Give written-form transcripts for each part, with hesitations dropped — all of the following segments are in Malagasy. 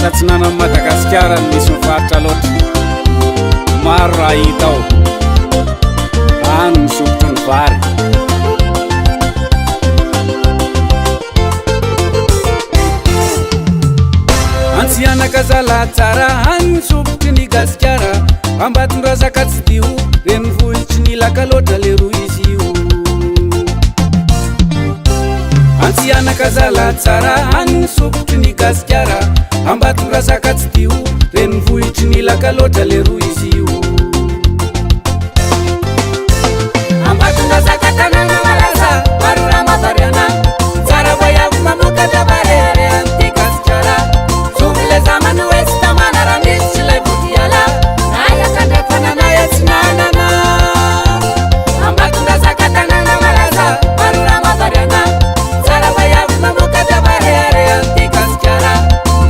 tatsinana amin'ny Madagasikara ny misy mivarotra loatra maro raha hita ao any misotro ny vary antsianaka zala tsara any misotro ny gasikara ambatony razaka tsy dio reny vohitry ny laka loatra le ro izy io antsianaka zala tsara any misotro ny gasikara ambatony razaka tsy dio reny vohitry ny laka loatra le ro izy io ambatony razaka tanana malaza maro raha mavariana tsara voiavy mamokatra barere anty gasikara somile zamany hoe tsy tamana raha misy tsy lay vodiala nayakandrefanana etsinanana ambatony razaka tanana malaza maro raha mavariana tsara voiavy mamokatra barere anty gasikara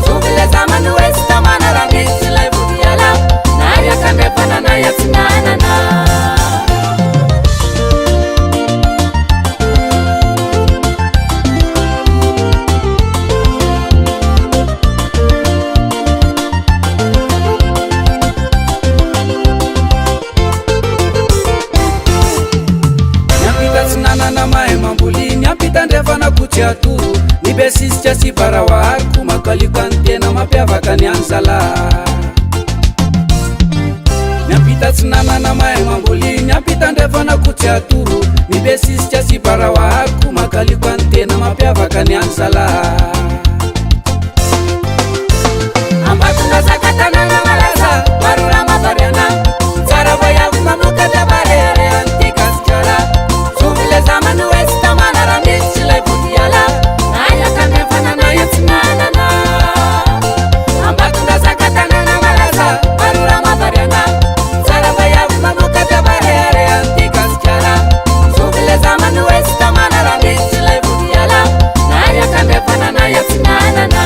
somile zamany hoe tsy tamana raha misy tsy lay vodiala nayakandrefanana etsinanana atoro ny besisika sy barawariko makaliko any tena mampiavaka ny any zala nyampita tsy nanana mahay mamboly nyampita ndrefana kotsy atoro ny besisika sy barawariko makaliko any tena mampiavaka ny any zala ambatona zaka tanana malaza maro raha mavariana tsara voiavy mamokatra barere anty gasikara somile zamany hoe tsy tamana raha misy tsy lay vodiala nayakandrefanana etsinanana ambatona zaka tanana malaza maro raha mavariana tsara voiavy mamokatra barere anty gasikara somile zamany hoe tsy tamana raha misy tsy lay vodiala nayakandrefanana etsinanana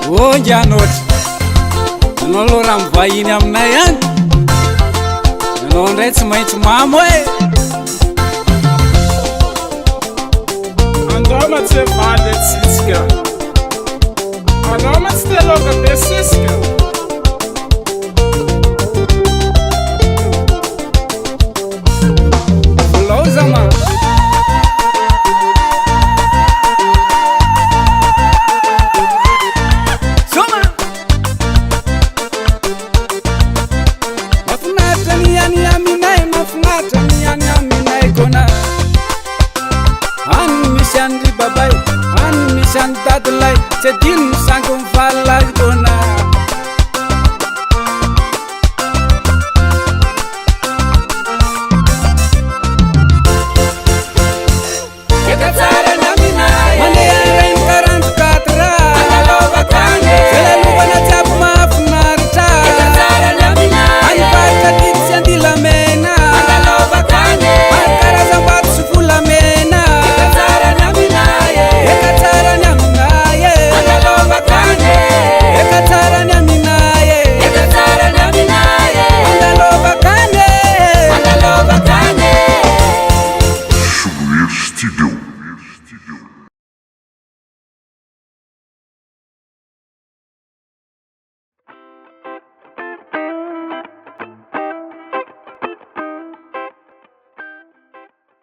onjanotra anao aloha raha mivahiny aminay any anao ndray tsy maintsy mamo e andoma tsy vady atsitsika anoma tsy teloka besisika volaozama dadlay sedin